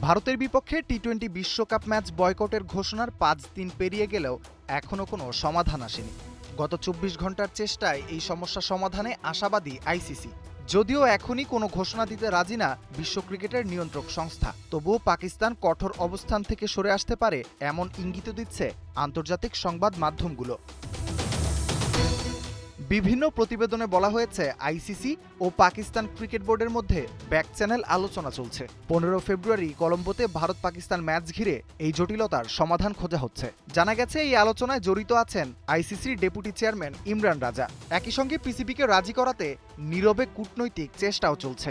ভারতের বিপক্ষে টি-20 বিশ্বকাপ ম্যাচ বয়কটের ঘোষণার 5 দিন পেরিয়ে গেলেও এখনও কোনো সমাধান আসেনি। গত 24 ঘন্টার চেষ্টায় এই সমস্যা সমাধানে আশাবাদী আইসিসি। যদিও এখনই কোনো ঘোষণা দিতে রাজি না বিশ্ব ক্রিকেটের নিয়ন্ত্রক সংস্থা, তবুও পাকিস্তান কঠোর অবস্থান থেকে সরে আসতে পারে এমন ইঙ্গিত দিচ্ছে আন্তর্জাতিক সংবাদ মাধ্যমগুলো। বিভিন্ন প্রতিবেদনে বলা হয়েছে আইসিসি ও পাকিস্তান ক্রিকেট বোর্ডের মধ্যে ব্যাক চ্যানেল আলোচনা চলছে। 15 ফেব্রুয়ারি কলম্বোতে ভারত পাকিস্তান ম্যাচ ঘিরে এই জটিলতার সমাধান খোঁজা হচ্ছে। জানা গেছে এই আলোচনায় জড়িত আছেন আইসিসির ডেপুটি চেয়ারম্যান ইমরান রাজা। একই সঙ্গে পিসিবিকে রাজি করাতে নীরবে কূটনৈতিক চেষ্টাও চলছে।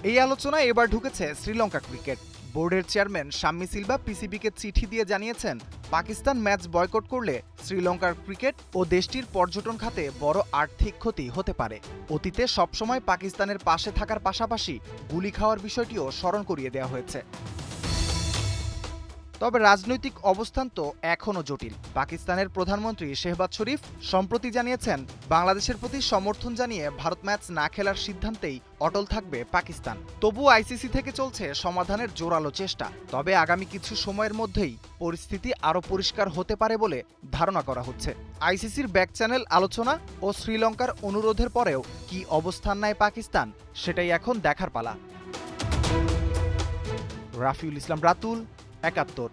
এই আলোচনায় এবার ঢুকেছে শ্রীলঙ্কা ক্রিকেট বোর্ডের চেয়ারম্যান শাম্মী সিলভা পিসিবিকে চিঠি দিয়ে জানিয়েছেন, পাকিস্তান ম্যাচ বয়কট করলে শ্রীলঙ্কার ক্রিকেট ও দেশটির পর্যটন খাতে বড় আর্থিক ক্ষতি হতে পারে। অতীতে সবসময় পাকিস্তানের পাশে থাকার পাশাপাশি গুলি খাওয়ার বিষয়টিও স্মরণ করিয়ে দেওয়া হয়েছে। তবে রাজনৈতিক অবস্থান তো এখনও জটিল। পাকিস্তানের প্রধানমন্ত্রী শেহবাজ শরীফ সম্প্রতি জানিয়েছেন, বাংলাদেশের প্রতি সমর্থন জানিয়ে ভারত ম্যাচ না খেলার সিদ্ধান্তেই অটল থাকবে পাকিস্তান। তবুও আইসিসি থেকে চলছে সমাধানের জোরালো চেষ্টা। তবে আগামী কিছু সময়ের মধ্যেই পরিস্থিতি আরও পরিষ্কার হতে পারে বলে ধারণা করা হচ্ছে। আইসিসির ব্যাক চ্যানেল আলোচনা ও শ্রীলঙ্কার অনুরোধের পরেও কি অবস্থান নেয় পাকিস্তান, সেটাই এখন দেখার পালা। রাফিউল ইসলাম রাতুল, ৭১।